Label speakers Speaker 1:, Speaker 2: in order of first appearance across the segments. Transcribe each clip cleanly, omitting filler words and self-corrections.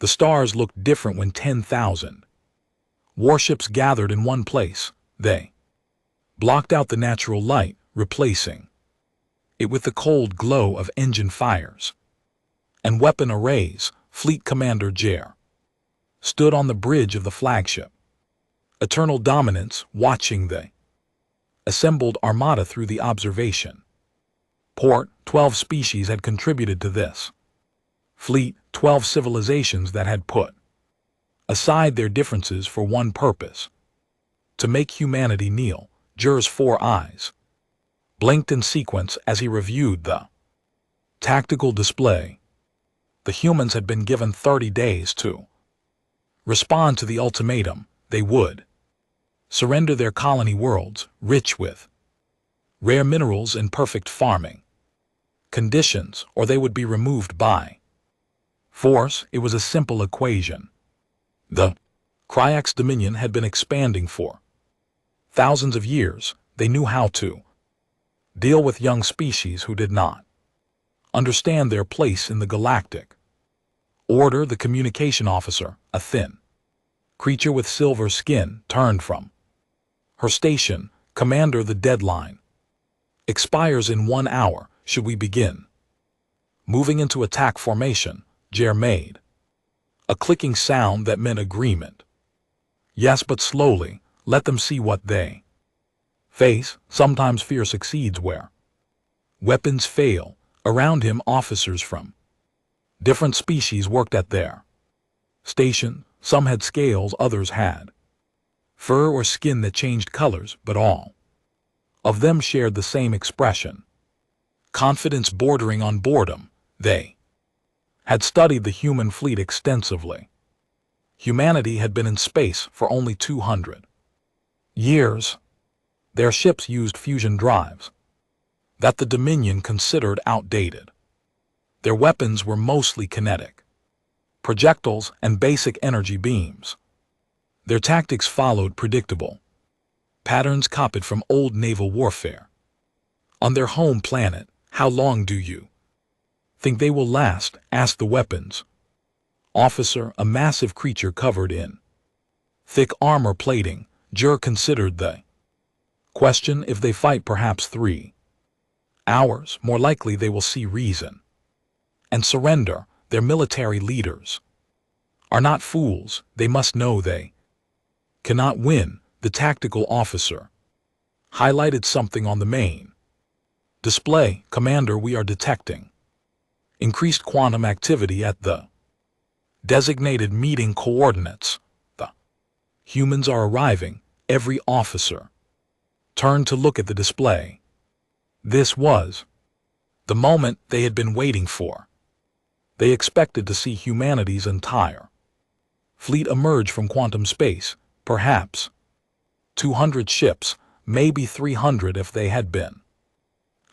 Speaker 1: The stars looked different when 10,000 warships gathered in one place. They blocked out the natural light, replacing it with the cold glow of engine fires and weapon arrays. Fleet Commander Jer stood on the bridge of the flagship, eternal dominance, watching the assembled armada through the observation port. 12 species had contributed to this fleet, 12 civilizations that had put aside their differences for one purpose: to make humanity kneel. Jer's 4 eyes blinked in sequence as he reviewed the tactical display. The humans had been given 30 days to respond to the ultimatum. They would surrender their colony worlds, rich with rare minerals and perfect farming conditions, or they would be removed by force. It was a simple equation. The Kryax dominion had been expanding for thousands of years. They knew how to deal with young species who did not understand their place in the galactic order. The communication officer, a thin creature with silver skin, turned from her station. Commander, the deadline expires in 1 hour. Should we begin moving into attack formation? Jer made a clicking sound that meant agreement. Yes, but slowly. Let them see what they face. Sometimes fear succeeds where weapons fail. Around him, officers from different species worked at their station. Some had scales, others had fur or skin that changed colors, but all of them shared the same expression: confidence bordering on boredom. They had studied the human fleet extensively. Humanity had been in space for only 200 years. Their ships used fusion drives that the Dominion considered outdated. Their weapons were mostly kinetic projectiles and basic energy beams. Their tactics followed predictable patterns copied from old naval warfare. On their home planet, how long do you think they will last? Asked the weapons officer, a massive creature covered in thick armor plating. Jer considered the question. If they fight, perhaps 3 hours. More likely they will see reason and surrender. Their military leaders are not fools. They must know they cannot win. The tactical officer highlighted something on the main display. Commander, we are detecting increased quantum activity at the designated meeting coordinates. The humans are arriving. Every officer turned to look at the display. This was the moment they had been waiting for. They expected to see humanity's entire fleet emerge from quantum space. Perhaps 200 ships, maybe 300 if they had been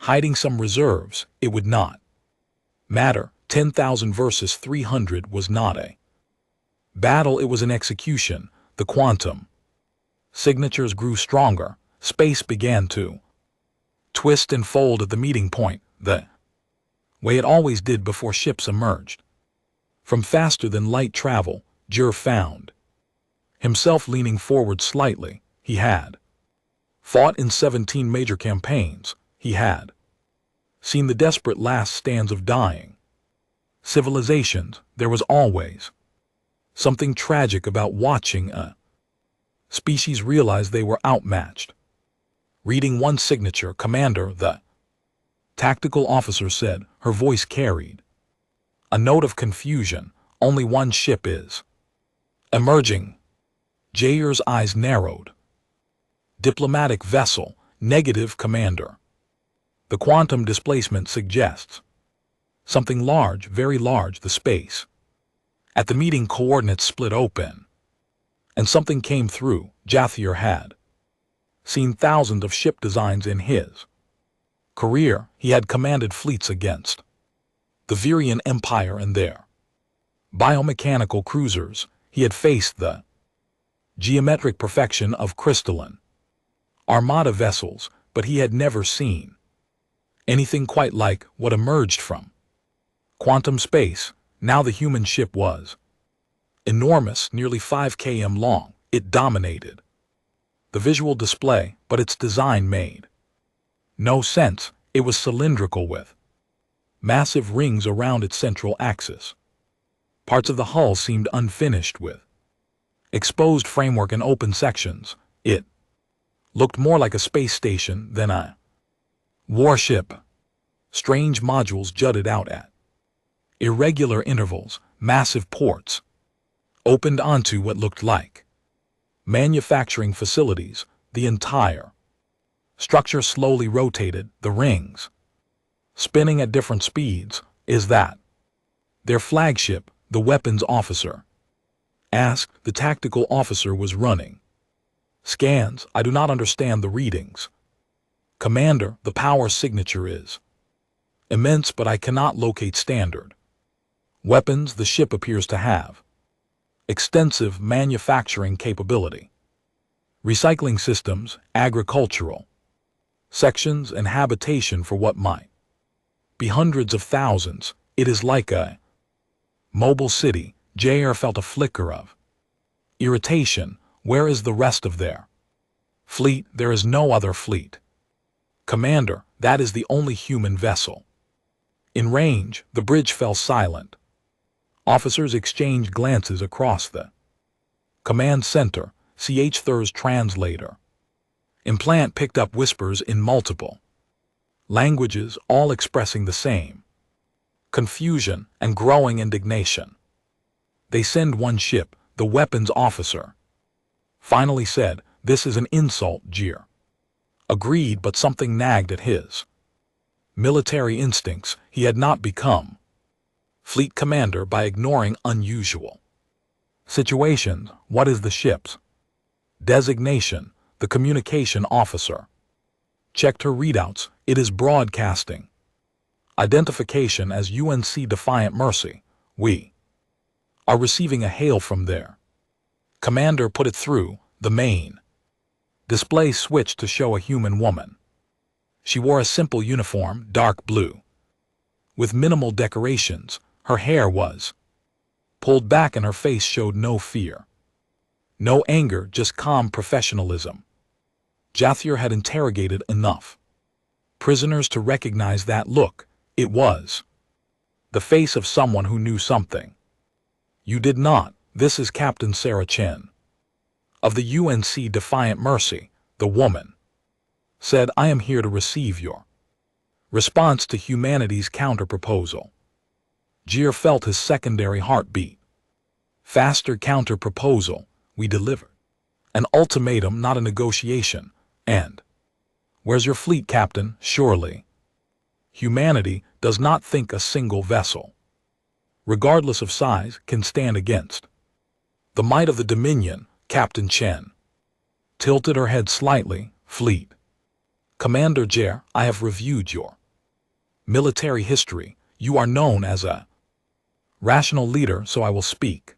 Speaker 1: hiding some reserves. It would not matter. 10,000 versus 300 was not a battle, it was an execution. The quantum signatures grew stronger. Space began to twist and fold at the meeting point, the way it always did before ships emerged. From faster than light travel, Jer found himself leaning forward slightly. He had fought in 17 major campaigns. He had seen the desperate last stands of dying civilizations. There was always something tragic about watching a species realize they were outmatched. Reading one signature, Commander, the tactical officer said. Her voice carried a note of confusion. Only one ship is emerging. Jer's eyes narrowed. Diplomatic vessel. Negative, Commander. The quantum displacement suggests something large, very large. The space at the meeting coordinates split open, and something came through. Jathier had seen thousands of ship designs in his career. He had commanded fleets against the Virian Empire and their biomechanical cruisers. He had faced the geometric perfection of crystalline Armada vessels, but he had never seen anything quite like what emerged from quantum space. Now the human ship was Enormous, nearly 5 km long, it dominated the visual display, but its design made no sense. It was cylindrical with massive rings around its central axis. Parts of the hull seemed unfinished with exposed framework and open sections. It looked more like a space station than a warship. Strange modules jutted out at irregular intervals. Massive ports opened onto what looked like manufacturing facilities. The entire structure slowly rotated, the rings spinning at different speeds. Is that their flagship? The weapons officer asked. The tactical officer was running scans. I do not understand the readings. Commander, the power signature is immense, but I cannot locate standard weapons. The ship appears to have extensive manufacturing capability, recycling systems, agricultural sections, and habitation for what might be hundreds of thousands. It is like a mobile city. JR felt a flicker of irritation. Where is the rest of their fleet? There is no other fleet. Commander, that is the only human vessel in range. The bridge fell silent. Officers exchanged glances across the command center. Thurs translator implant picked up whispers in multiple languages, all expressing the same confusion and growing indignation. They send one ship, the weapons officer finally said. This is an insult. Jir agreed, but something nagged at his military instincts. He had not become fleet commander by ignoring unusual situations. What is the ship's designation? The communication officer checked her readouts. It is broadcasting identification as UNC Defiant Mercy. We are receiving a hail from there. Commander put it through. The main display switched to show a human woman. She wore a simple uniform, dark blue, with minimal decorations. Her hair was pulled back and her face showed no fear, no anger, just calm professionalism. Jathir had interrogated enough prisoners to recognize that look. It was the face of someone who knew something. You did not. This is Captain Sarah Chen of the UNC Defiant Mercy, the woman said. I am here to receive your response to humanity's counter-proposal. Jir felt his secondary heartbeat. Faster counter-proposal. We delivered an ultimatum, not a negotiation. And where's your fleet, Captain? Surely humanity does not think a single vessel, regardless of size, can stand against the might of the Dominion. Captain Chen tilted her head slightly. Fleet Commander Jer, I have reviewed your military history. You are known as a rational leader, so I will speak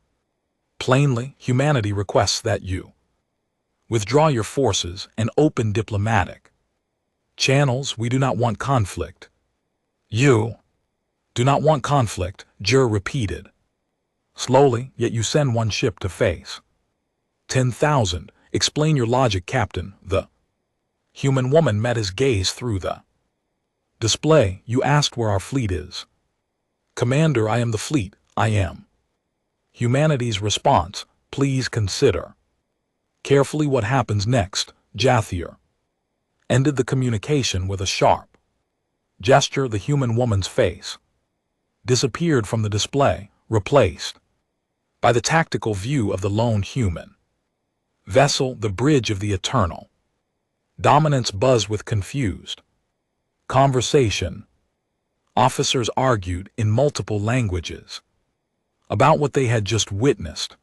Speaker 1: plainly. Humanity requests that you withdraw your forces and open diplomatic channels. We do not want conflict. You do not want conflict, Jer repeated slowly. Yet you send one ship to face 10,000. Explain your logic, Captain. The human woman met his gaze through the display. You asked where our fleet is. Commander, I am the fleet. I am humanity's response. Please consider carefully what happens next. Jathir ended the communication with a sharp gesture. The human woman's face disappeared from the display, replaced by the tactical view of the lone human vessel. The bridge of the eternal dominance buzzed with confused conversation. Officers argued in multiple languages about what they had just witnessed.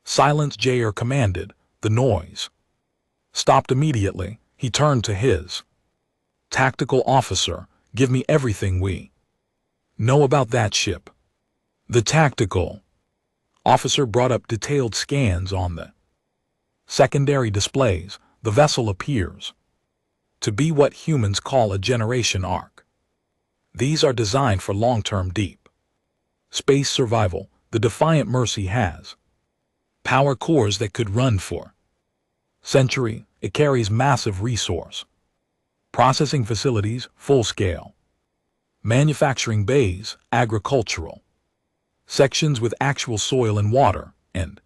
Speaker 1: Silence, Jair commanded. The noise stopped immediately. He turned to his tactical officer. Give me everything we know about that ship. The tactical officer brought up detailed scans on the secondary displays. The vessel appears to be what humans call a generation arc. These are designed for long-term deep space survival. The Defiant Mercy has Power cores that could run for century. It carries massive resource. Processing facilities, full scale. Manufacturing bays, agricultural. Sections with actual soil and water, and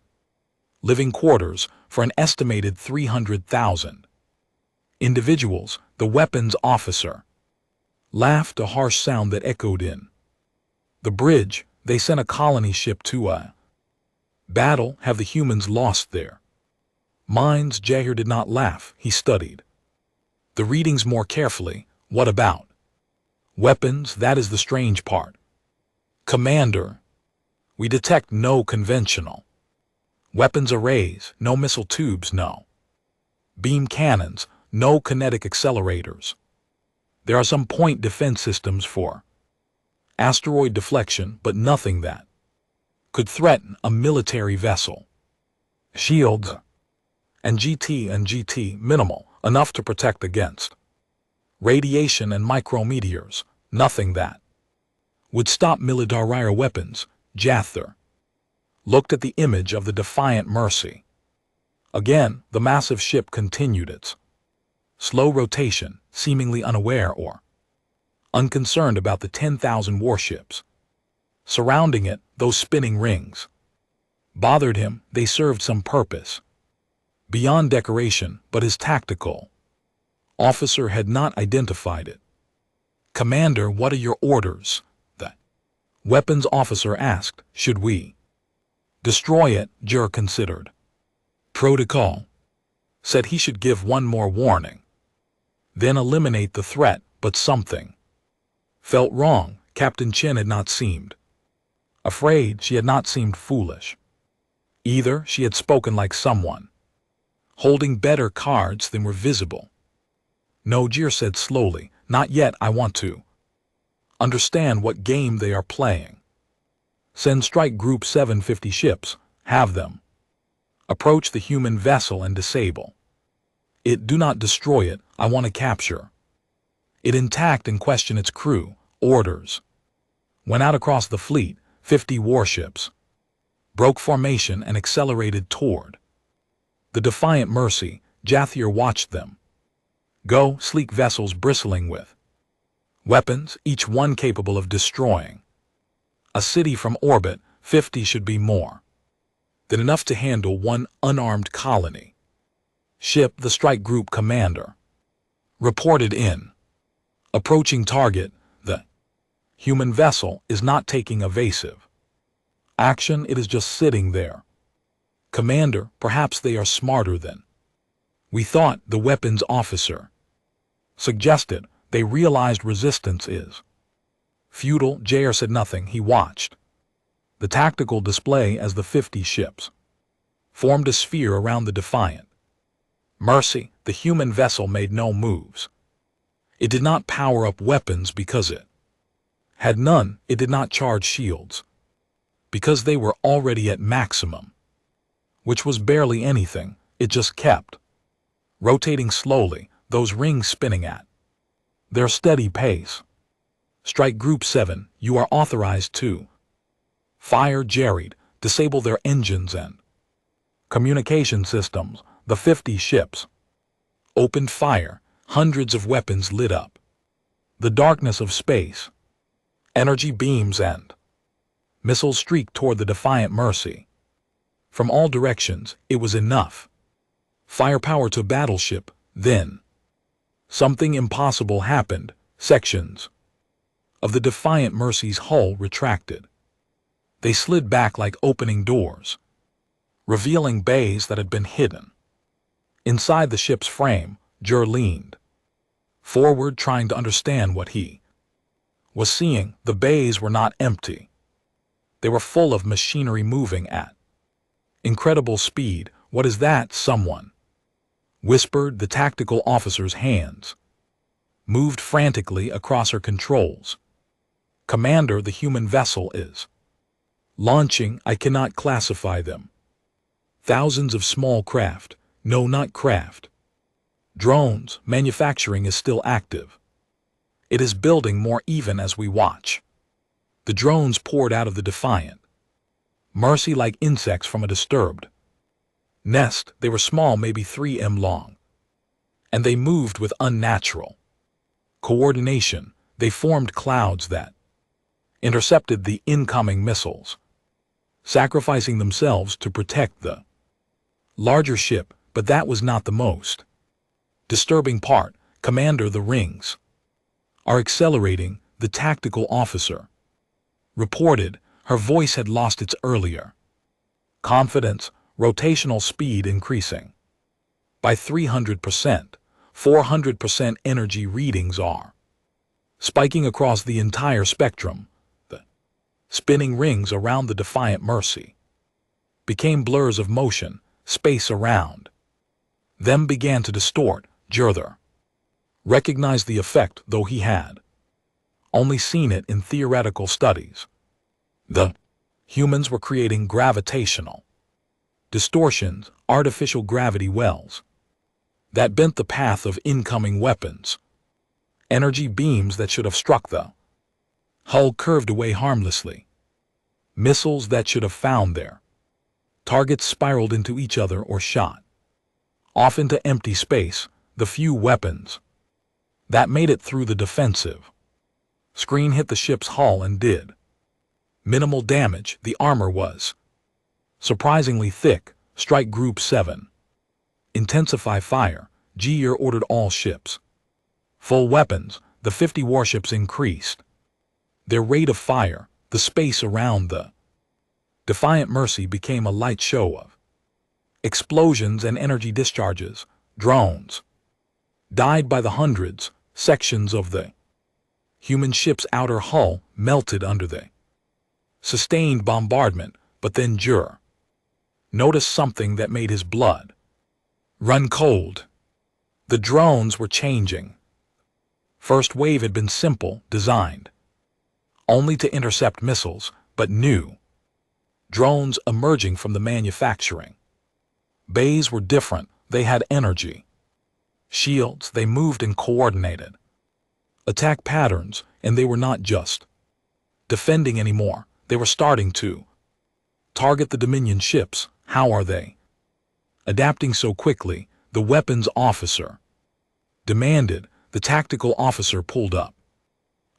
Speaker 1: living quarters for an estimated 300,000 individuals. The weapons officer laughed, a harsh sound that echoed in the bridge. They sent a colony ship to a battle. Have the humans lost their minds? Jahir did not laugh. He studied the readings more carefully. What about weapons? That is the strange part. Commander, we detect no conventional weapons arrays, no missile tubes, no beam cannons, no kinetic accelerators. There are some point defense systems for asteroid deflection, but nothing that could threaten a military vessel. Shields and GT minimal, enough to protect against radiation and micrometeors, nothing that would stop military weapons. Jather looked at the image of the Defiant Mercy. Again, the massive ship continued its slow rotation, seemingly unaware or unconcerned about the 10,000 warships surrounding it. Those spinning rings bothered him. They served some purpose beyond decoration, but his tactical officer had not identified it. Commander, what are your orders? The weapons officer asked. Should we destroy it? Jur considered. Protocol said he should give one more warning, then eliminate the threat, but something felt wrong. Captain Chen had not seemed afraid. She had not seemed foolish either. She had spoken like someone holding better cards than were visible. No, Jir said slowly, not yet. I want to understand what game they are playing. Send strike group 750 ships, have them approach the human vessel and disable it. Do not destroy it. I want to capture it intact and question its crew. Orders went out across the fleet. 50 warships broke formation and accelerated toward the Defiant Mercy. Jather watched them go, sleek vessels bristling with weapons, each one capable of destroying a city from orbit. 50 should be more than enough to handle one unarmed colony ship. The strike group commander reported in. Approaching target. The human vessel is not taking evasive action. It is just sitting there. Commander, perhaps they are smarter than we thought. The weapons officer suggested. They realized resistance is futile. Jr said nothing. He watched the tactical display as the 50 ships formed a sphere around the Defiant Mercy. The human vessel made no moves. It did not power up weapons because it had none. It did not charge shields because they were already at maximum, which was barely anything. It just kept rotating slowly, those rings spinning at their steady pace. Strike Group 7, you are authorized to fire. Jerried, disable their engines and communication systems. The 50 ships opened fire. Hundreds of weapons lit up the darkness of space. Energy beams and missiles streaked toward the Defiant Mercy. From all directions, it was enough firepower to battleship. Then something impossible happened. Sections of the Defiant Mercy's hull retracted. They slid back like opening doors, revealing bays that had been hidden inside the ship's frame. Jur leaned forward, trying to understand what he was seeing. The bays were not empty. They were full of machinery moving at incredible speed. What is that? Someone whispered. The tactical officer's hands moved frantically across her controls. Commander, the human vessel is launching. I cannot classify them. Thousands of small craft. No, not craft. Drones. Manufacturing is still active. It is building more even as we watch. The drones poured out of the Defiant Mercy like insects from a disturbed Nest, they were small, maybe 3 m long. And they moved with unnatural coordination. They formed clouds that intercepted the incoming missiles, sacrificing themselves to protect the larger ship. But that was not the most disturbing part. Commander, the rings are accelerating, the tactical officer reported. Her voice had lost its earlier confidence, rotational speed increasing by 300%, 400% energy readings are spiking across the entire spectrum. The spinning rings around the Defiant Mercy became blurs of motion. Space around them began to distort. Jerther recognized the effect, though he had only seen it in theoretical studies. The humans were creating gravitational distortions, artificial gravity wells that bent the path of incoming weapons. Energy beams that should have struck the hull curved away harmlessly. Missiles that should have found their targets spiraled into each other or shot off into empty space. The few weapons that made it through the defensive screen hit the ship's hull and did minimal damage. The armor was surprisingly thick. Strike Group 7. Intensify fire. Gear ordered all ships full weapons. The 50 warships increased their rate of fire. The space around the Defiant Mercy became a light show of explosions and energy discharges. Drones died by the hundreds. Sections of the human ship's outer hull melted under the sustained bombardment. But then Jur noticed something that made his blood run cold. The drones were changing. First wave had been simple, designed only to intercept missiles, but new drones emerging from the manufacturing bays were different. They had energy shields. They moved in coordinated attack patterns, and they were not just defending anymore. They were starting to target the Dominion ships. How are they adapting so quickly? The weapons officer demanded. The tactical officer pulled up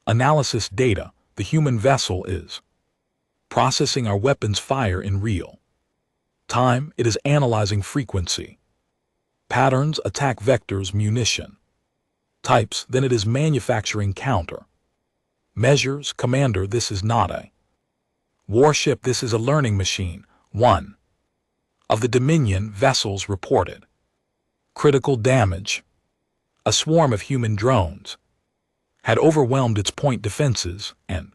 Speaker 1: analysis data. The human vessel is processing our weapons fire in real time. It is analyzing frequency, patterns, attack vectors, munition types. Then it is manufacturing counter measures. Commander, this is not a warship. This is a learning machine. One of the Dominion vessels reported critical damage. A swarm of human drones had overwhelmed its point defenses and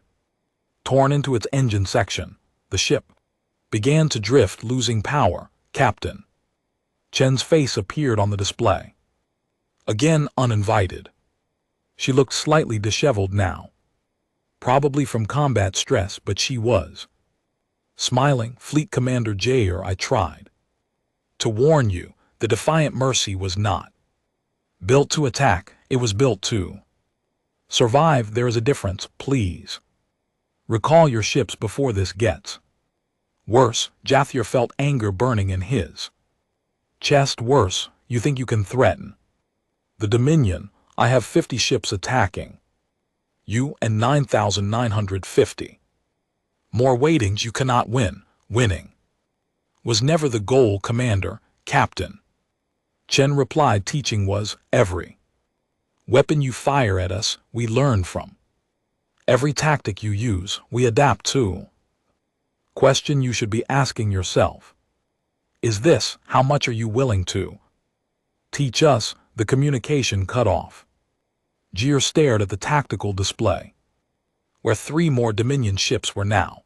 Speaker 1: torn into its engine section. The ship began to drift, losing power. Captain Chen's face appeared on the display. Again uninvited. She looked slightly disheveled now, probably from combat stress, but she was smiling. Fleet Commander Jair, I tried to warn you. The Defiant Mercy was not built to attack. It was built to survive. There is a difference. Please recall your ships before this gets worse. Jathir felt anger burning in his chest. Worse? You think you can threaten the Dominion? I have 50 ships attacking you and 9,950 more waitings. You cannot win. Winning was never the goal, Commander. Captain Chen replied. Teaching was. Every weapon you fire at us, we learn from. Every tactic you use, we adapt to. Question you should be asking yourself is this: how much are you willing to teach us? The communication cut off. Jir stared at the tactical display, where 3 more Dominion ships were now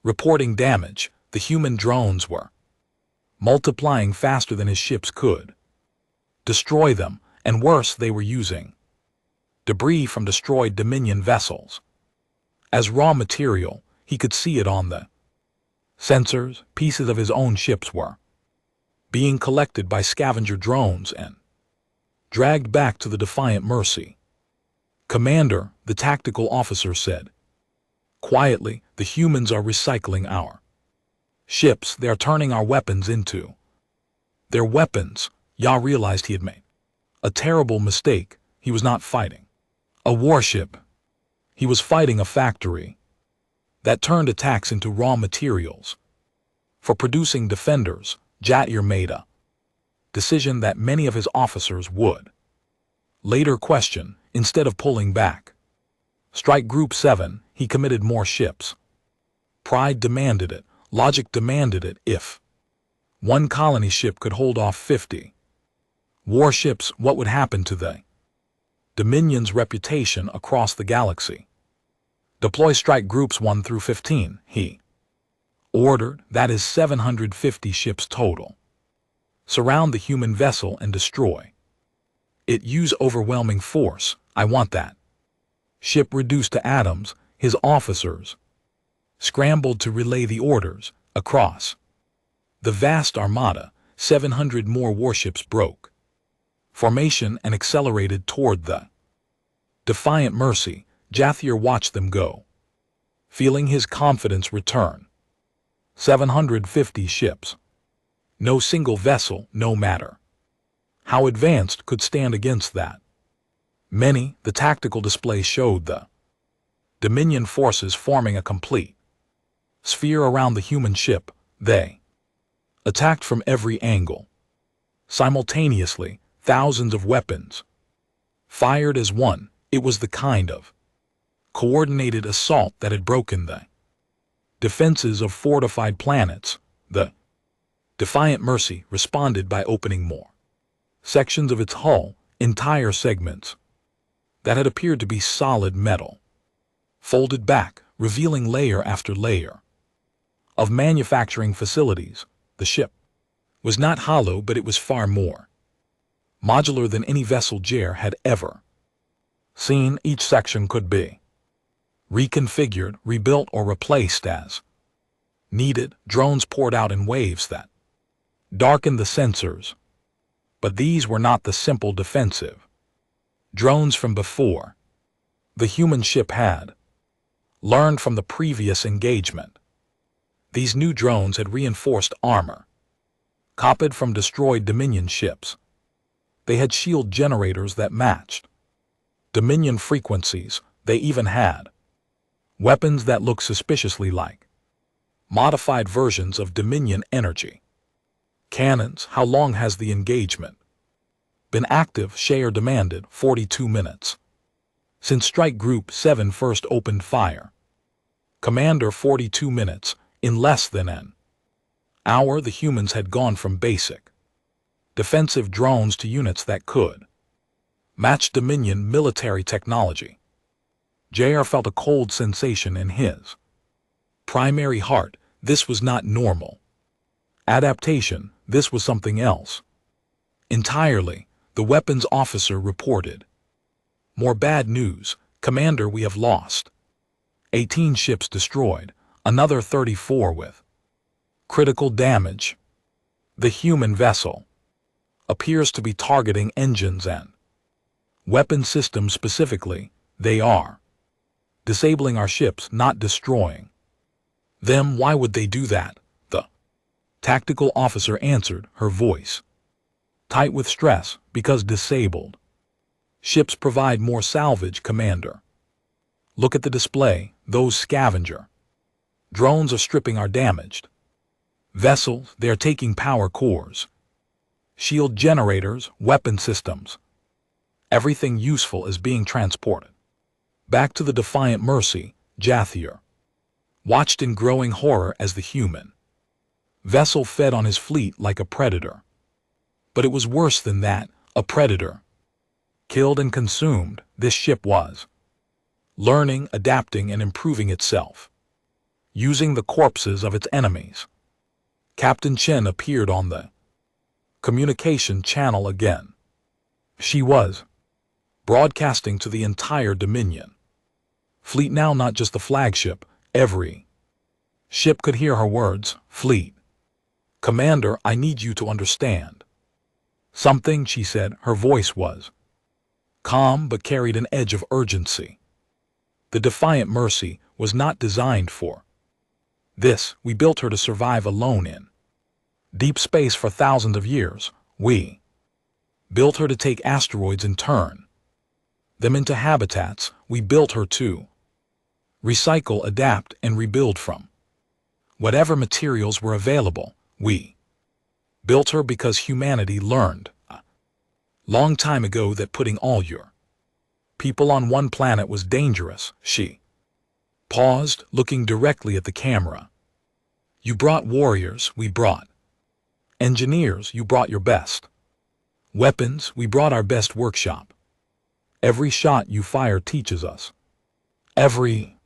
Speaker 1: reporting damage. The human drones were multiplying faster than his ships could destroy them, and worse, they were using debris from destroyed Dominion vessels as raw material. He could see it on the sensors. Pieces of his own ships were being collected by scavenger drones and dragged back to the Defiant Mercy. Commander, the tactical officer said quietly, the humans are recycling our ships. They are turning our weapons into Their weapons. Ya realized he had made a terrible mistake. He was not fighting a warship. He was fighting a factory that turned attacks into raw materials for producing defenders. Jatir made a decision that many of his officers would later question. Instead of pulling back, Strike Group 7, he committed more ships. Pride demanded it. Logic demanded it. If one colony ship could hold off 50 warships, what would happen to the Dominion's reputation across the galaxy? Deploy Strike Groups 1 through 15, he ordered. That is 750 ships total. Surround the human vessel and destroy it. Use overwhelming force. I want that ship reduced to atoms. His officers scrambled to relay the orders across the vast Armada. 700 more warships broke formation and accelerated toward the Defiant Mercy. Jatir watched them go, feeling his confidence return. 750 ships. No single vessel, no matter how advanced, could stand against that many. The tactical display showed the Dominion forces forming a complete sphere around the human ship. They attacked from every angle. Simultaneously, thousands of weapons fired as one. It was the kind of coordinated assault that had broken the defenses of fortified planets. The Defiant Mercy responded by opening more sections of its hull. Entire segments that had appeared to be solid metal folded back, revealing layer after layer of manufacturing facilities. The ship was not hollow, but it was far more modular than any vessel Jair had ever seen. Each section could be reconfigured, rebuilt, or replaced as needed. Drones poured out in waves that darkened the sensors. But these were not the simple defensive drones from before. The human ship had learned from the previous engagement. These new drones had reinforced armor, copied from destroyed Dominion ships. They had shield generators that matched Dominion frequencies. They even had weapons that looked suspiciously like modified versions of Dominion energy cannons. How long has the engagement been active? Shayer demanded. 42 minutes. Since Strike Group 7 first opened fire. Commander, 42 minutes. In less than an hour, the humans had gone from basic defensive drones to units that could match Dominion military technology. Jair felt a cold sensation in his primary heart. This was not normal adaptation. This was something else entirely. The weapons officer reported. More bad news. Commander, we have lost 18 ships destroyed, another 34 with critical damage. The human vessel appears to be targeting engines and weapon systems specifically. They are disabling our ships, not destroying them. Why would they do that? The tactical officer answered, her voice tight with stress. Because disabled ships provide more salvage. Commander, look at the display. Those scavenger drones are stripping our damaged vessels. They are taking power cores, shield generators, weapon systems. Everything useful is being transported back to the Defiant Mercy. Jatir watched in growing horror as the human vessel fed on his fleet like a predator. But it was worse than that. A predator killed and consumed. This ship was learning, adapting, and improving itself, using the corpses of its enemies. Captain Chen appeared on the communication channel again. She was broadcasting to the entire Dominion fleet now, not just the flagship. Every ship could hear her words. Fleet Commander, I need you to understand something, she said. Her voice was calm but carried an edge of urgency. The Defiant Mercy was not designed for this. We built her to survive alone in Deep space for thousands of years. We built her to take asteroids and turn them into habitats. We built her to recycle, adapt, and rebuild from whatever materials were available. We built her because humanity learned a long time ago that putting all your people on one planet was dangerous. She paused, looking directly at the camera. You brought warriors, we brought engineers, you brought your best weapons, we brought our best workshop. Every shot you fire teaches us. Every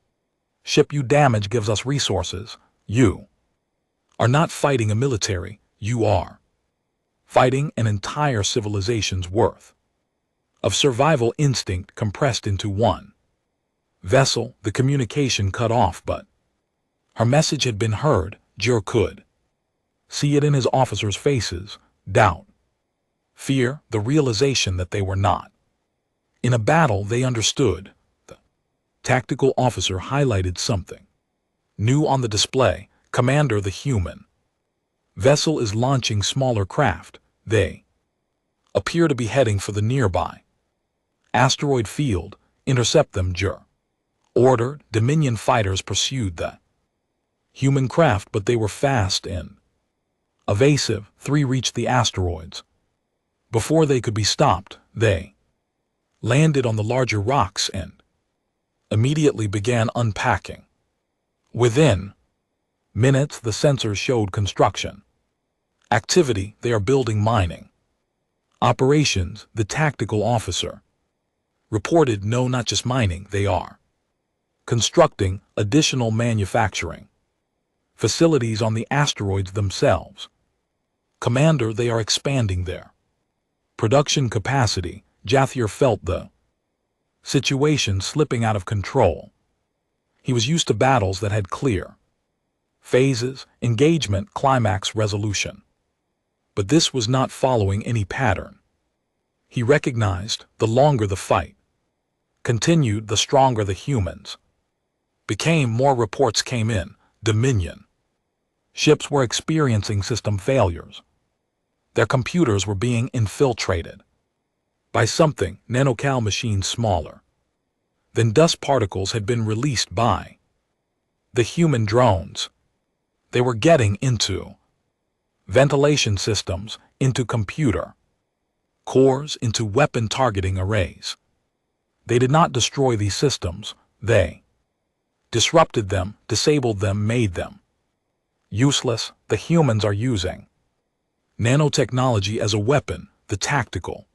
Speaker 1: ship you damage gives us resources. You are not fighting a military, you are fighting an entire civilization's worth of survival instinct compressed into one vessel. The communication cut off, but her message had been heard. Jur could see it in his officers' faces: doubt, fear, the realization that they were not in a battle they understood. The tactical officer highlighted something new on the display. Commander, the human vessel is launching smaller craft. They appear to be heading for the nearby asteroid field. Intercept them, Jur ordered. Dominion fighters pursued the human craft, but they were fast and evasive. 3 reached the asteroids. Before they could be stopped, they landed on the larger rocks and immediately began unpacking. Within minutes, the sensors showed construction activity. They are building mining operations. The tactical officer reported, no, not just mining, they are constructing additional manufacturing facilities on the asteroids themselves. Commander, they are expanding their production capacity. Jathier felt the situation slipping out of control. He was used to battles that had clear phases: engagement, climax, resolution. But this was not following any pattern. He recognized the longer the fight continued, the stronger the humans became. More reports came in. Dominion ships were experiencing system failures. Their computers were being infiltrated by something. Nanocal machines smaller than dust particles had been released by the human drones. They were getting into ventilation systems, into computer cores, into weapon targeting arrays. They did not destroy these systems. They disrupted them, disabled them, made them useless. The humans are using nanotechnology as a weapon, the tactical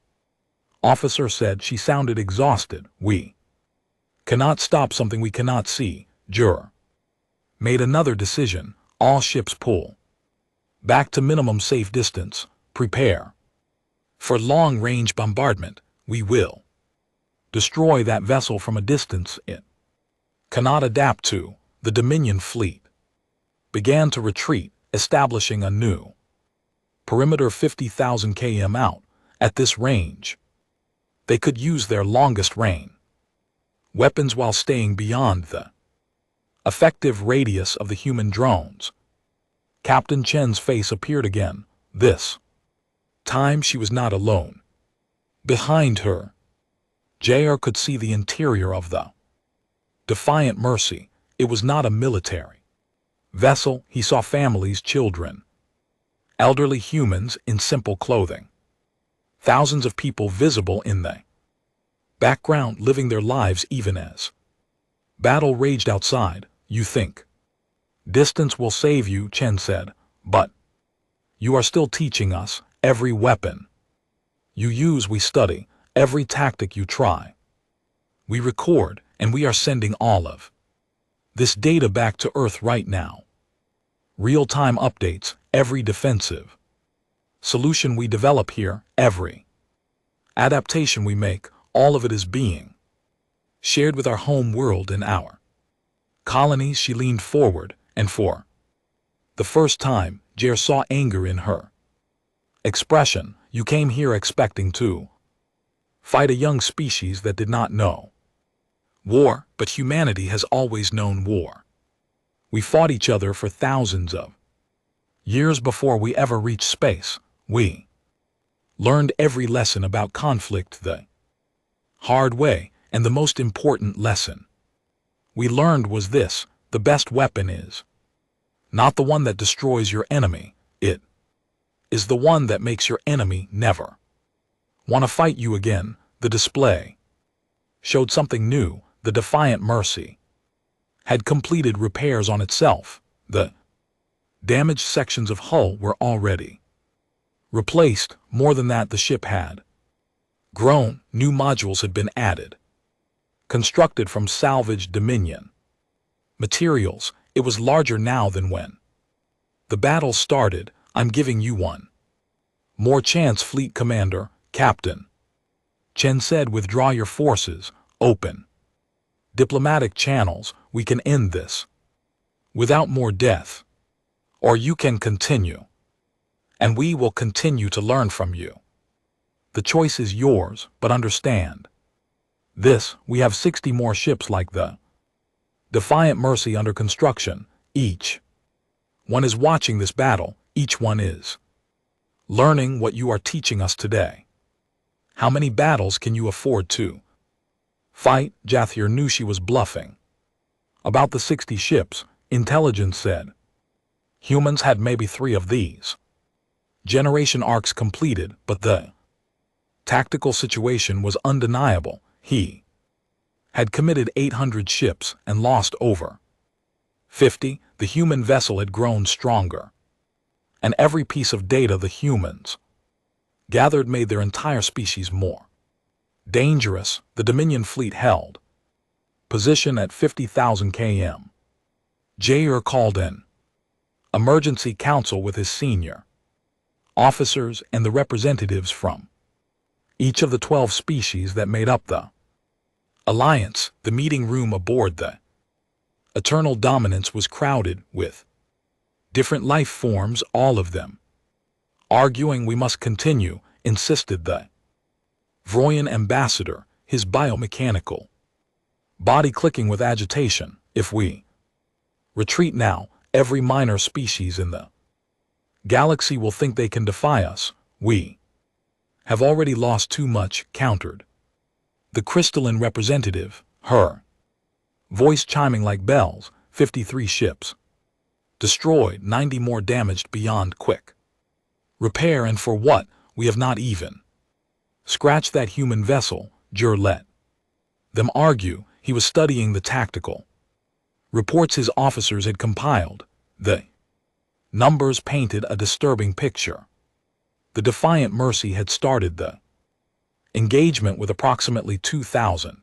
Speaker 1: officer said. She sounded exhausted. We cannot stop something we cannot see. Jur made another decision. All ships pull back to minimum safe distance. Prepare for long-range bombardment. We will destroy that vessel from a distance it cannot adapt to. The Dominion fleet began to retreat, establishing a new perimeter 50,000 km out. At this range, they could use their longest range weapons while staying beyond the effective radius of the human drones. Captain Chen's face appeared again. This time she was not alone. Behind her, Jr. could see the interior of the Defiant Mercy. It was not a military vessel. He saw families, children, elderly humans in simple clothing. Thousands of people visible in the background, living their lives even as battle raged outside. You think distance will save you, Chen said, but you are still teaching us. Every weapon you use we study, every tactic you try we record, and we are sending all of this data back to Earth right now. Real-time updates, every defensive solution we develop here, every adaptation we make, all of it is being shared with our home world and our colonies. She leaned forward, and for the first time, Jer saw anger in her expression. You came here expecting to fight a young species that did not know war, but humanity has always known war. We fought each other for thousands of Years before we ever reached space, we learned every lesson about conflict the hard way, and the most important lesson we learned was this: the best weapon is not the one that destroys your enemy, it is the one that makes your enemy never want to fight you again. The display showed something new. The Defiant Mercy had completed repairs on itself. The damaged sections of hull were already replaced. More than that, the ship had grown. New modules had been added, constructed from salvaged Dominion materials. It was larger now than when the battle started. I'm giving you one more chance, Fleet Commander. Captain Chen said, withdraw your forces, open diplomatic channels. We can end this without more death, or you can continue, and we will continue to learn from you. The choice is yours, but understand this: we have 60 more ships like the Defiant Mercy under construction. Each one is watching this battle. Each one is learning what you are teaching us today. How many battles can you afford to fight? Jathir knew she was bluffing. About the 60 ships, intelligence said. Humans had maybe 3 of these generation arcs completed, but the tactical situation was undeniable. He had committed 800 ships and lost over 50. The human vessel had grown stronger, and every piece of data the humans gathered made their entire species more dangerous. The Dominion fleet held position at 50,000 km. Jair called in emergency council with his senior officers and the representatives from each of the 12 species that made up the alliance. The meeting room aboard the Eternal Dominance was crowded with different life forms, all of them arguing. We must continue, insisted the Vroyan ambassador, his biomechanical body clicking with agitation. If we retreat now, every minor species in the galaxy will think they can defy us. We have already lost too much, countered the crystalline representative, her voice chiming like bells. 53 ships destroyed, 90 more damaged beyond quick repair, and for what? We have not even scratched that human vessel. Jur let them argue. He was studying the tactical reports his officers had compiled. The numbers painted a disturbing picture. The Defiant Mercy had started the engagement with approximately 2,000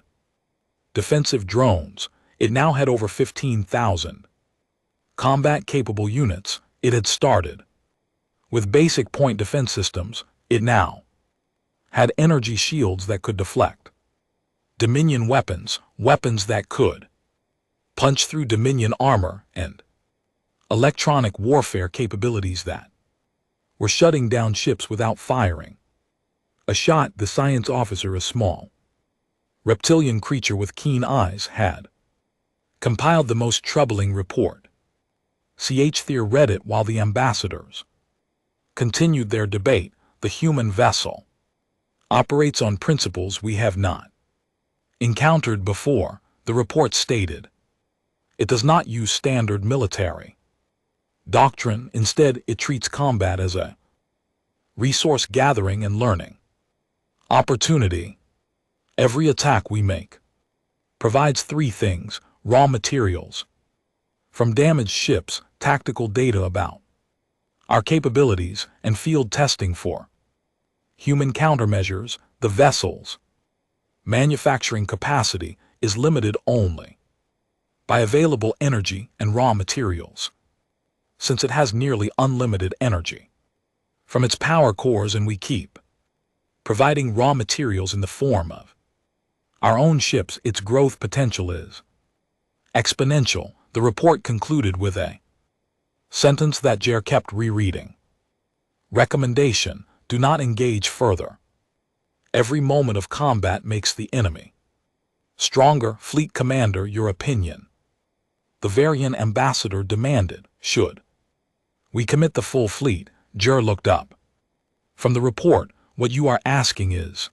Speaker 1: defensive drones. It now had over 15,000 combat-capable units. It had started with basic point defense systems. It now had energy shields that could deflect Dominion weapons, weapons that could punch through Dominion armor, and electronic warfare capabilities that were shutting down ships without firing a shot. The science officer, a small reptilian creature with keen eyes, had compiled the most troubling report. Thier read it while the ambassadors continued their debate. The human vessel operates on principles we have not encountered before, the report stated. It does not use standard military doctrine. Instead, it treats combat as a resource gathering and learning opportunity. Every attack we make provides 3 things: raw materials from damaged ships, tactical data about our capabilities, and field testing for human countermeasures. The vessel's manufacturing capacity is limited only by available energy and raw materials, since it has nearly unlimited energy from its power cores, and we keep providing raw materials in the form of our own ships. Its growth potential is exponential. The report concluded with a sentence that Jer kept rereading. Recommendation: do not engage further. Every moment of combat makes the enemy stronger. Fleet Commander, your opinion, the Varian ambassador demanded. Should We commit the full fleet. Jur looked up. From the report, what you are asking is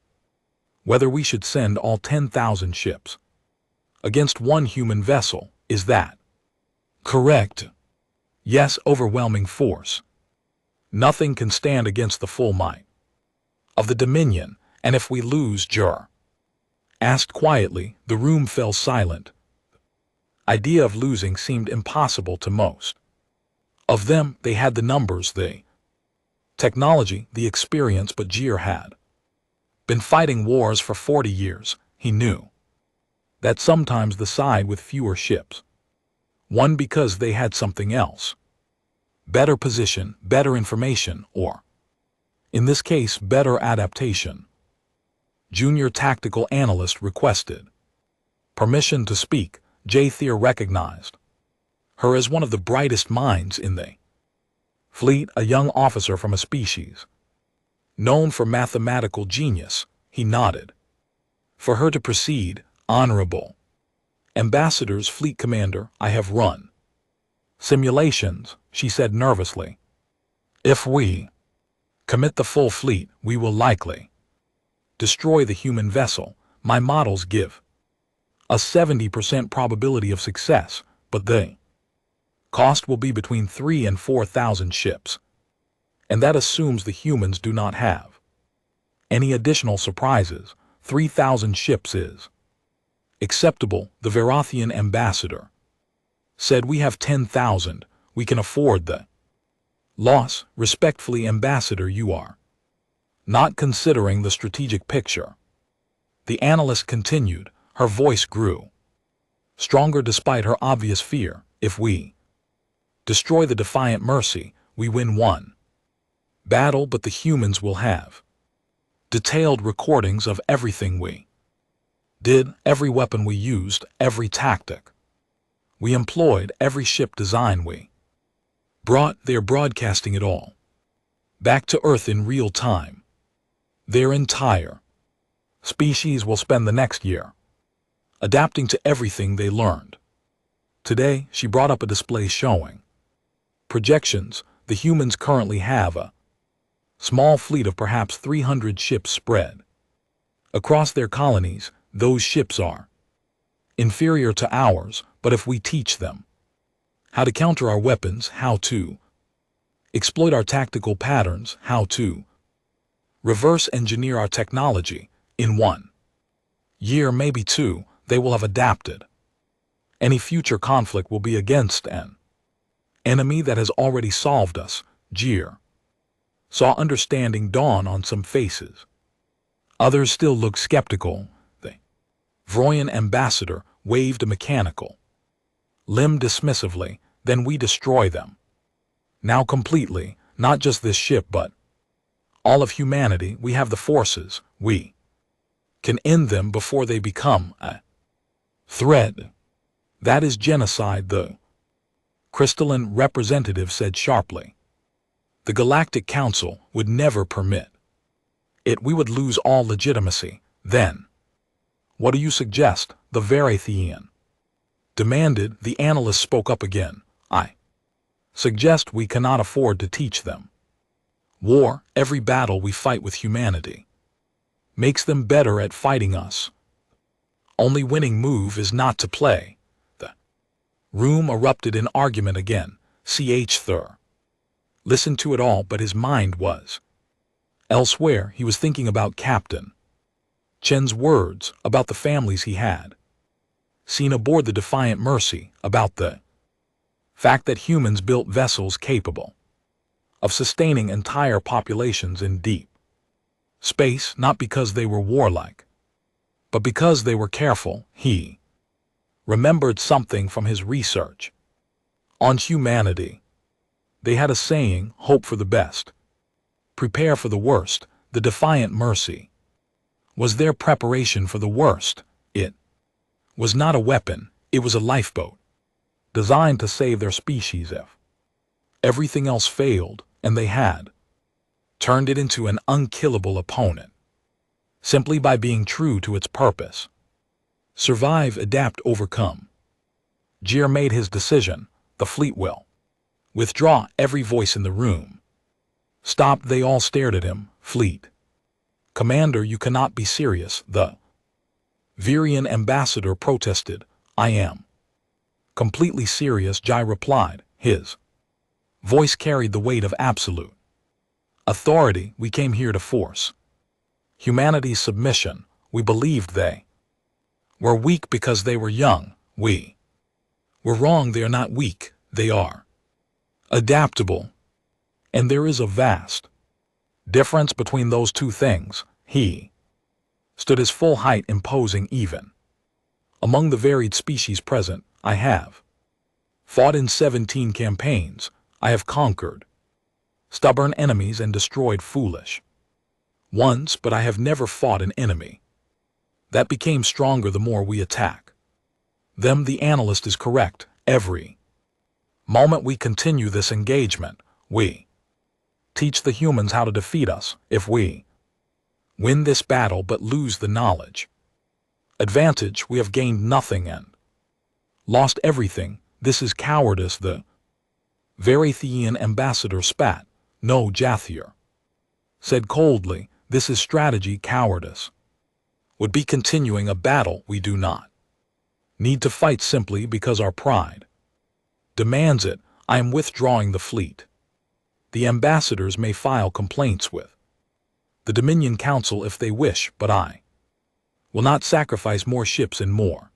Speaker 1: whether we should send all 10,000 ships against one human vessel. Is that correct? Yes, overwhelming force. Nothing can stand against the full might of the Dominion, and if we lose, Jur asked quietly. The room fell silent. Idea of losing seemed impossible to most of them. They had the numbers, the technology, the experience, but Jir had been fighting wars for 40 years. He knew that sometimes the side with fewer ships won because they had something else. Better position, better information, or, in this case, better adaptation. Junior tactical analyst requested permission to speak. Jathier recognized her as one of the brightest minds in the fleet, a young officer from a species known for mathematical genius. He nodded for her to proceed. Honorable Ambassador's fleet commander, I have run simulations, she said nervously. If we commit the full fleet, we will likely destroy the human vessel. My models give a 70% probability of success, but the cost will be between 3,000 and 4,000 ships. And that assumes the humans do not have any additional surprises. 3,000 ships is acceptable. The Verathian ambassador said we have 10,000. We can afford the loss. Respectfully, Ambassador, you are not considering the strategic picture. The analyst continued. Her voice grew stronger despite her obvious fear. If we destroy the Defiant Mercy, we win one battle, but the humans will have detailed recordings of everything we did, every weapon we used, every tactic we employed, every ship design we brought. They're broadcasting it all back to Earth in real time. Their entire species will spend the next year adapting to everything they learned. Today, she brought up a display showing projections. The humans currently have a small fleet of perhaps 300 ships spread across their colonies. Those ships are inferior to ours, but if we teach them how to counter our weapons, how to exploit our tactical patterns, how to reverse engineer our technology, in 1 year, maybe 2, they will have adapted. Any future conflict will be against an enemy that has already solved us. Jir saw understanding dawn on some faces. Others still looked skeptical. The Vroyan ambassador waved a mechanical limb dismissively. Then we destroy them. Now completely, not just this ship but all of humanity. We have the forces. We can end them before they become a threat. That is genocide, the crystalline representative said sharply. The Galactic Council would never permit it. We would lose all legitimacy. Then what do you suggest? The Verathian demanded. The analyst spoke up again. I suggest we cannot afford to teach them war. Every battle we fight with humanity makes them better at fighting us. Only winning move is not to play. The room erupted in argument again. Ch. Thur listened to it all, but his mind was elsewhere. He was thinking about Captain Chen's words, about the families he had seen aboard the Defiant Mercy, about the fact that humans built vessels capable of sustaining entire populations in deep space, not because they were warlike, but because they were careful. He remembered something from his research on humanity. They had a saying, hope for the best, prepare for the worst. The Defiant Mercy was their preparation for the worst. It was not a weapon, it was a lifeboat, designed to save their species if everything else failed, and they had turned it into an unkillable opponent, simply by being true to its purpose. Survive, adapt, overcome. Jir made his decision. The fleet will Withdraw, every voice in the room. Stop, they all stared at him. Fleet Commander, you cannot be serious, the Virian ambassador protested. I am completely serious, Jai replied. His voice carried the weight of absolute authority. We came here to force humanity's submission. We believed they were weak because they were young. We were wrong. They are not weak. They are adaptable. And there is a vast difference between those two things. He stood his full height, imposing even among the varied species present. I have fought in 17 campaigns. I have conquered stubborn enemies and destroyed foolish ones, but I have never fought an enemy that became stronger the more we attack them. The analyst is correct. Every moment we continue this engagement, we teach the humans how to defeat us. If we win this battle but lose the knowledge advantage, we have gained nothing and lost everything. This is cowardice. The Varathian ambassador spat. No, Jathir said coldly. This is strategy. Cowardice would be continuing a battle we do not need to fight simply because our pride demands it. I am withdrawing the fleet. The ambassadors may file complaints with the Dominion Council if they wish, but I will not sacrifice more ships and more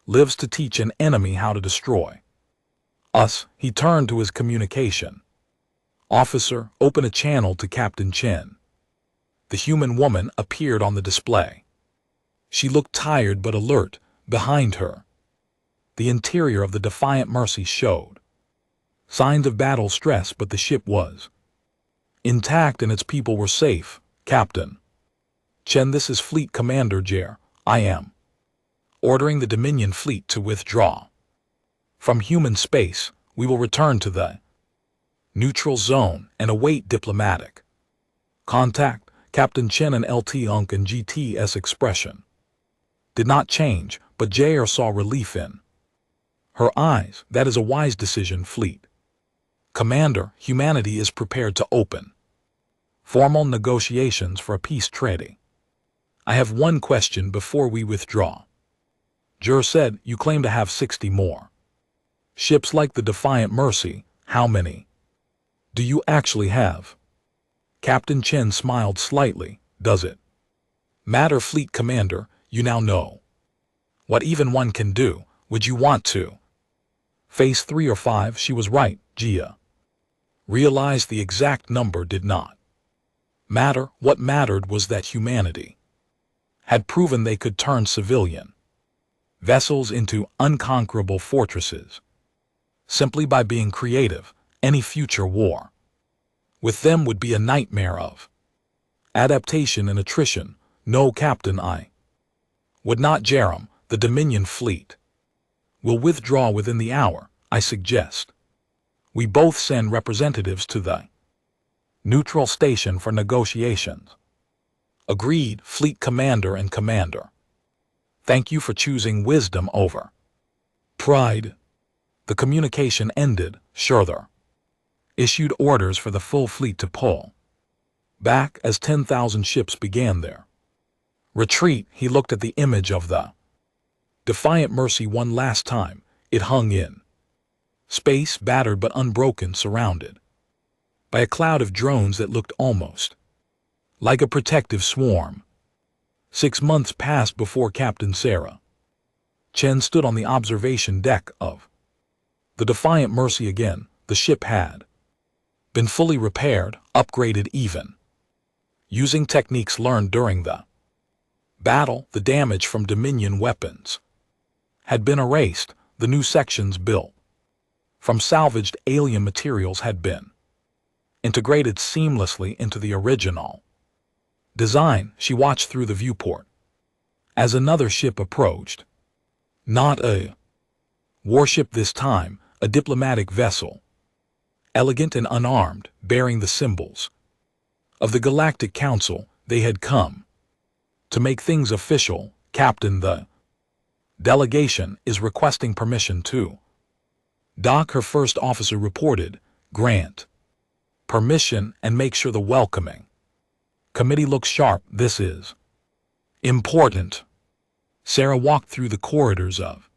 Speaker 1: lives to teach an enemy how to destroy us. He turned to his communication officer. Open a channel to Captain Chen. The human woman appeared on the display. She looked tired but alert. Behind her, the interior of the Defiant Mercy showed signs of battle stress, but the ship was intact and its people were safe. Captain Chen, this is Fleet Commander Jer. I am ordering the Dominion fleet to withdraw from human space. We will return to the neutral zone and await diplomatic contact. Captain Chen and LT Unk and GT's expression did not change, but Jer saw relief in her eyes. That is a wise decision, Fleet Commander. Humanity is prepared to open formal negotiations for a peace treaty. I have one question before we withdraw. Jer said, you claim to have 60 more ships like the Defiant Mercy. How many do you actually have? Captain Chen smiled slightly. Does it matter, Fleet Commander? You now know what even one can do. Would you want to face 3 or 5? She was right. Jia realized the exact number did not matter. What mattered was that humanity had proven they could turn civilian vessels into unconquerable fortresses simply by being creative. Any future war with them would be a nightmare of adaptation and attrition. No, Captain, I would not. Jerem, the Dominion fleet will withdraw within the hour. I suggest we both send representatives to the neutral station for negotiations. Agreed, Fleet Commander and Commander. Thank you for choosing wisdom over pride. The communication ended. Schurter issued orders for the full fleet to pull back as 10,000 ships began their retreat. He looked at the image of the Defiant Mercy one last time. It hung in space, battered but unbroken, surrounded by a cloud of drones that looked almost like a protective swarm. 6 months passed before Captain Sarah Chen stood on the observation deck of the Defiant Mercy again. The ship had been fully repaired, upgraded, even using techniques learned during the battle. The damage from Dominion weapons had been erased. The new sections built from salvaged alien materials had been integrated seamlessly into the original design. She watched through the viewport as another ship approached. Not a warship this time, a diplomatic vessel, elegant and unarmed, bearing the symbols of the Galactic Council. They had come to make things official. Captain, the delegation is requesting permission to Doc, her first officer, reported, "Grant permission and make sure the welcoming committee looks sharp. This is important." Sarah walked through the corridors of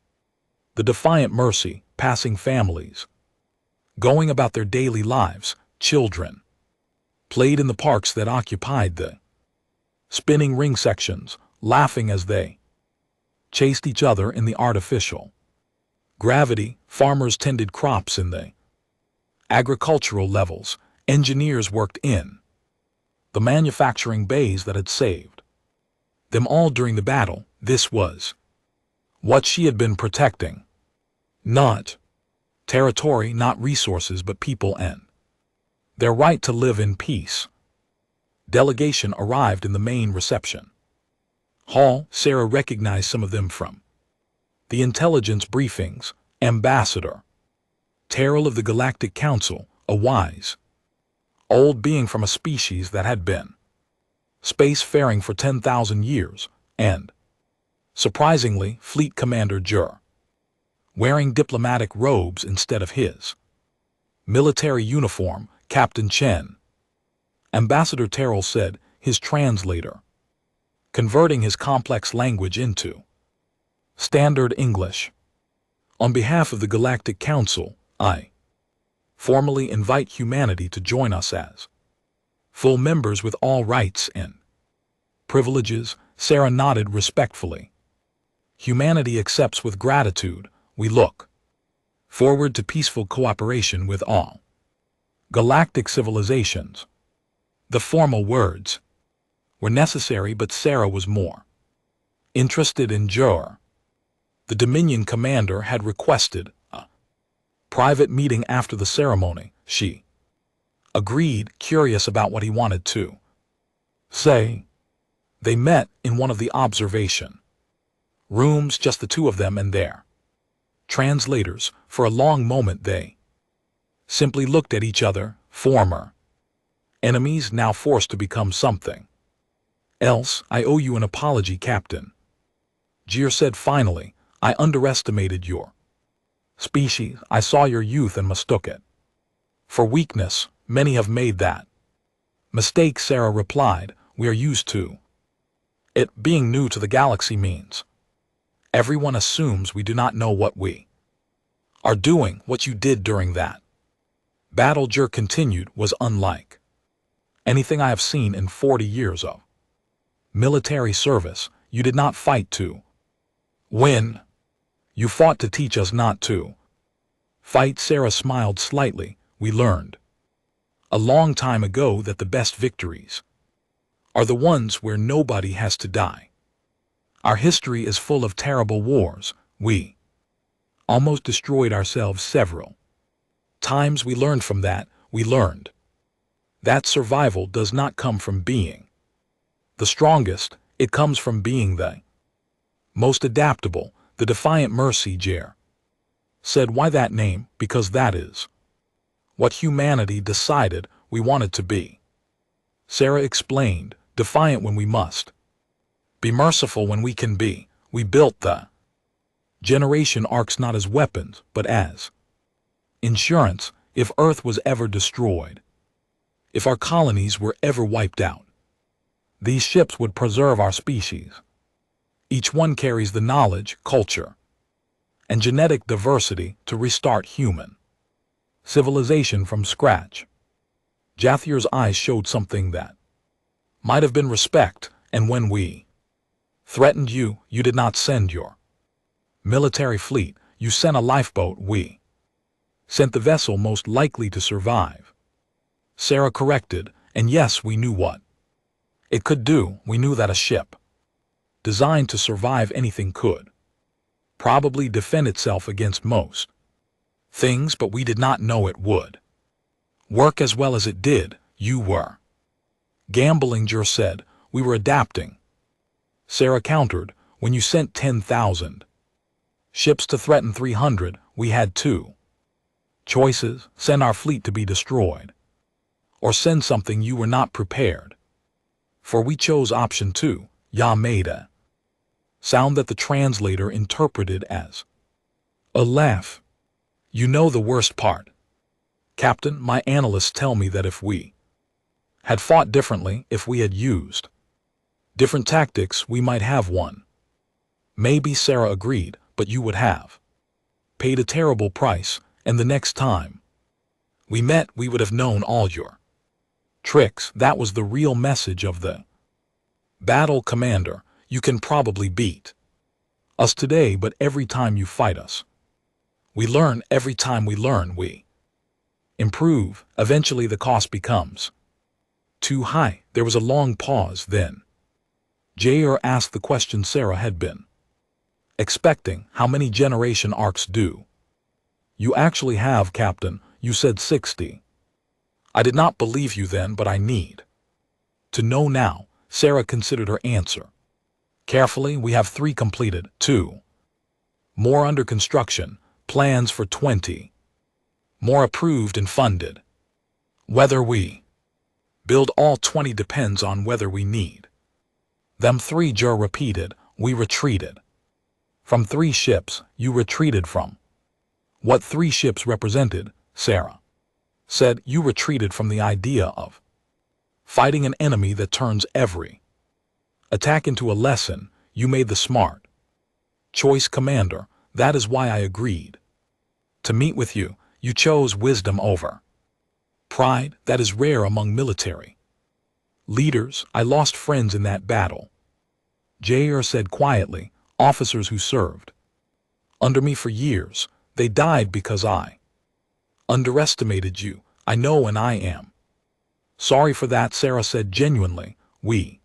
Speaker 1: the Defiant Mercy, passing families, going about their daily lives. Children played in the parks that occupied the spinning ring sections, laughing as they chased each other in the artificial gravity. Farmers tended crops in the agricultural levels. Engineers worked in the manufacturing bays that had saved them all during the battle. This was what she had been protecting. Not territory, not resources, but people and their right to live in peace. Delegation arrived in the main reception hall. Sarah recognized some of them from the intelligence briefings. Ambassador Terrell of the Galactic Council, a wise old being from a species that had been spacefaring for 10,000 years, and, surprisingly, Fleet Commander Jur, wearing diplomatic robes instead of his military uniform. Captain Chen, Ambassador Terrell said, his translator converting his complex language into standard English. "On behalf of the Galactic Council, I formally invite humanity to join us as full members with all rights and privileges." Sarah nodded respectfully. "Humanity accepts with gratitude. We look forward to peaceful cooperation with all galactic civilizations." The formal words were necessary, but Sarah was more interested in Jur. The Dominion commander had requested a private meeting after the ceremony. She agreed, curious about what he wanted to say. They met in one of the observation rooms, just the two of them and their translators. For a long moment they simply looked at each other, former enemies now forced to become something else. "I owe you an apology, Captain," Jir said finally. "I underestimated your species. I saw your youth and mistook it for weakness. Many have made that mistake," Sarah replied. "We are used to it. Being new to the galaxy means everyone assumes we do not know what we are doing. What you did during that battle," Jur continued, "was unlike anything I have seen in 40 years of military service. You did not fight to win. You fought to teach us not to fight." Sarah smiled slightly. "We learned a long time ago that the best victories are the ones where nobody has to die. Our history is full of terrible wars. We almost destroyed ourselves several times. We learned from that. We learned that survival does not come from being the strongest. It comes from being the most adaptable." The Defiant Mercy, Jer said. "Why that name?" "Because that is what humanity decided we wanted to be," Sarah explained. "Defiant when we must be, merciful when we can be. We built the generation arcs not as weapons, but as insurance if Earth was ever destroyed, if our colonies were ever wiped out. These ships would preserve our species. Each one carries the knowledge, culture, and genetic diversity to restart human civilization from scratch." Jathier's eyes showed something that might have been respect. "And when we threatened you, you did not send your military fleet. You sent a lifeboat. We sent the vessel most likely to survive," Sarah corrected. "And yes, we knew what it could do. We knew that a ship designed to survive anything could probably defend itself against most things, but we did not know it would work as well as it did." "You were gambling," Jur said. "We were adapting," Sarah countered. "When you sent 10,000 ships to threaten 300, we had two choices: send our fleet to be destroyed, or send something you were not prepared for. We chose option 2. Ya made a sound that the translator interpreted as a laugh. You know the worst part. Captain, my analysts tell me that if we had fought differently, if we had used different tactics, we might have won. Maybe, Sarah agreed, but you would have paid a terrible price, and the next time we met, we would have known all your tricks. That was the real message of the battle, Commander. You can probably beat us today, but every time you fight us, we learn. Every time we learn, we improve. Eventually the cost becomes too high. There was a long pause. Then J.R. asked the question Sarah had been expecting. How many generation arcs do you actually have, Captain? You said 60. I did not believe you then, but I need to know now. Sarah considered her answer carefully. We have 3 completed, 2 more under construction, plans for 20 more approved and funded. Whether we build all 20 depends on whether we need them. 3, Jer repeated. We retreated from 3 ships. You retreated from what 3 ships represented, Sarah said. You retreated from the idea of fighting an enemy that turns every attack into a lesson. You made the smart choice, Commander. That is why I agreed to meet with you. You chose wisdom over pride. That is rare among military leaders. I lost friends in that battle, J.R. said quietly. Officers who served under me for years. They died because I underestimated you. I know, and I am sorry for that, Sarah said genuinely. We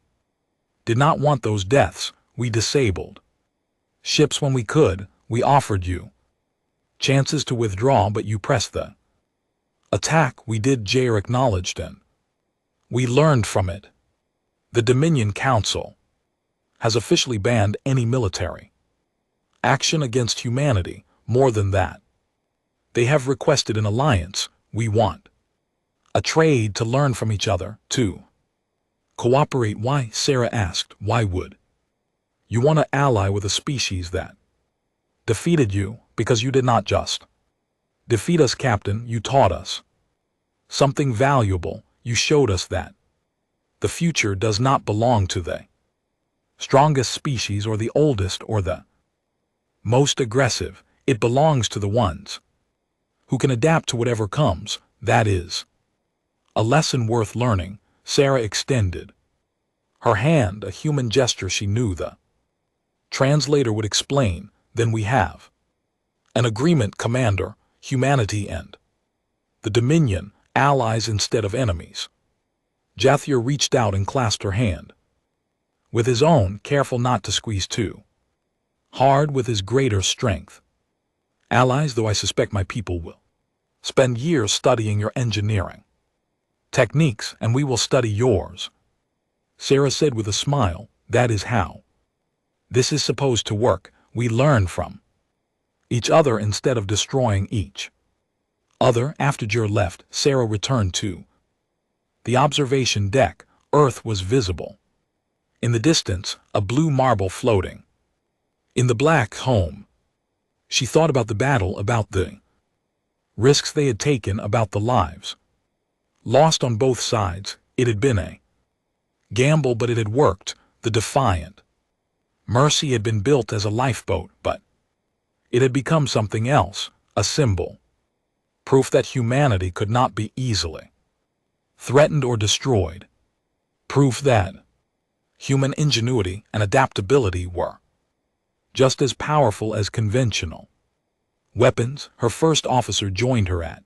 Speaker 1: did not want those deaths. We disabled ships when we could. We offered you chances to withdraw, but you pressed the attack. We did, J.R. acknowledged, and we learned from it. The Dominion Council has officially banned any military action against humanity. More than that, they have requested an alliance. We want a trade to learn from each other, to cooperate. Why? Sarah asked. Why would you want to ally with a species that defeated you? Because you did not just defeat us, Captain. You taught us something valuable. You showed us that the future does not belong to the strongest species or the oldest or the most aggressive. It belongs to the ones who can adapt to whatever comes. That is a lesson worth learning. Sarah extended her hand, a human gesture she knew the translator would explain. Then we have an agreement, Commander. Humanity and the Dominion, allies instead of enemies. Jathir reached out and clasped her hand with his own, careful not to squeeze too hard. With his greater strength, allies, though I suspect my people will spend years studying your engineering techniques, and we will study yours, Sarah said with a smile. That is how this is supposed to work. We learn from each other instead of destroying each other. After Jer left, Sarah returned to the observation deck. Earth was visible in the distance, a blue marble floating in the black home. She thought about the battle, about the risks they had taken, about the lives lost on both sides. It had been a gamble, but it had worked. The Defiant Mercy had been built as a lifeboat, but it had become something else, a symbol, proof that humanity could not be easily threatened or destroyed, proof that human ingenuity and adaptability were just as powerful as conventional weapons. Her first officer joined her at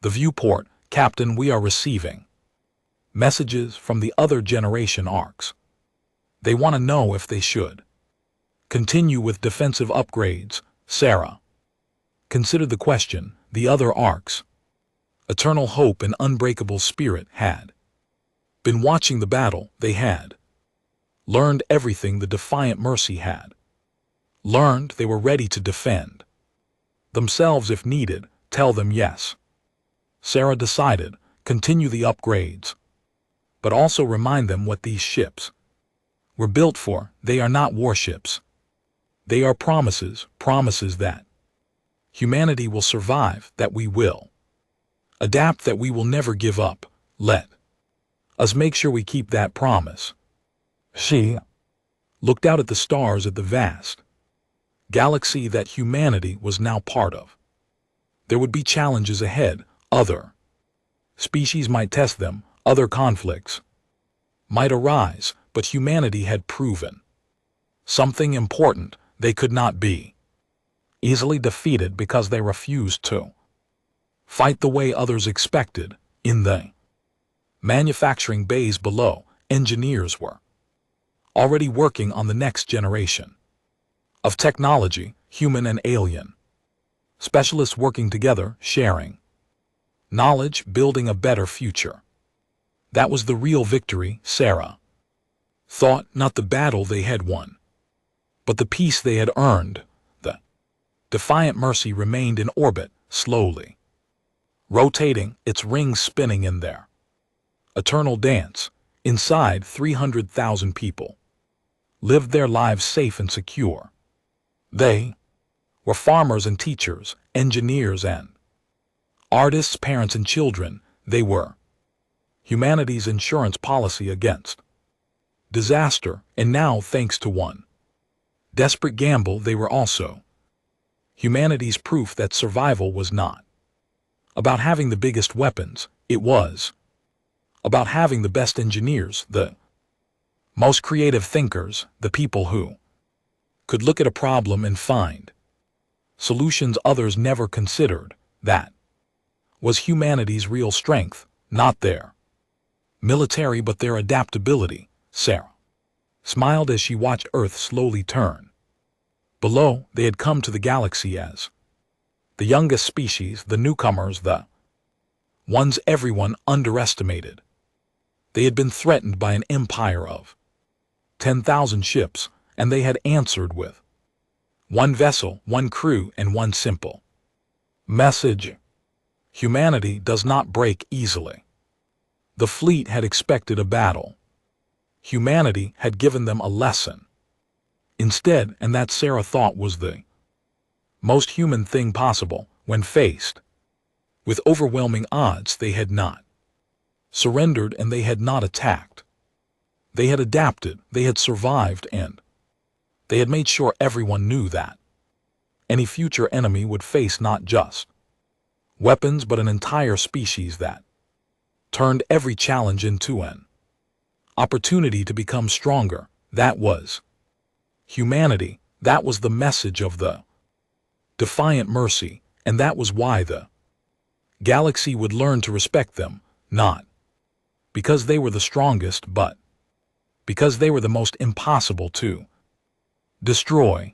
Speaker 1: the viewport. Captain, we are receiving messages from the other generation arcs. They want to know if they should continue with defensive upgrades. Sarah considered the question. The other arcs, Eternal Hope and Unbreakable Spirit, had been watching the battle. They had learned everything the Defiant Mercy had learned. They were ready to defend themselves if needed. Tell them yes, Sarah decided. Continue the upgrades, but also remind them what these ships were built for. They are not warships. They are promises, promises that Humanity will survive, that we will adapt, that we will never give up. Let us make sure we keep that promise. She looked out at the stars, at the vast galaxy that humanity was now part of. There would be challenges ahead. Other species might test them, other conflicts might arise, but humanity had proven something important: they could not be easily defeated because they refused to fight the way others expected. In the manufacturing bays below, engineers were already working on the next generation of technology, human and alien. Specialists working together, sharing knowledge, building a better future. That was the real victory, Sarah thought, not the battle they had won, but the peace they had earned. The defiant Mercy remained in orbit, slowly rotating, its rings spinning in their eternal dance. Inside, 300,000 people lived their lives safe and secure. They were farmers and teachers, engineers and artists, parents and children. They were humanity's insurance policy against disaster, and now, thanks to one desperate gamble, they were also humanity's proof that survival was not about having the biggest weapons. It was about having the best engineers, the most creative thinkers, the people who could look at a problem and find solutions others never considered. That was humanity's real strength, not their military but their adaptability. Sarah smiled as she watched Earth slowly turn. Below, they had come to the galaxy as the youngest species, the newcomers, the ones everyone underestimated. They had been threatened by an empire of 10,000 ships, and they had answered with one vessel, one crew, and one simple message: humanity does not break easily. The fleet had expected a battle. Humanity had given them a lesson instead, and that, Sarah thought, was the most human thing possible. When faced with overwhelming odds, they had not surrendered and they had not attacked. They had adapted, they had survived, and they had made sure everyone knew that any future enemy would face not just weapons but an entire species that turned every challenge into an opportunity to become stronger. That was humanity. That was the message of the defiant Mercy, and that was why the galaxy would learn to respect them, not because they were the strongest, but because they were the most impossible to destroy.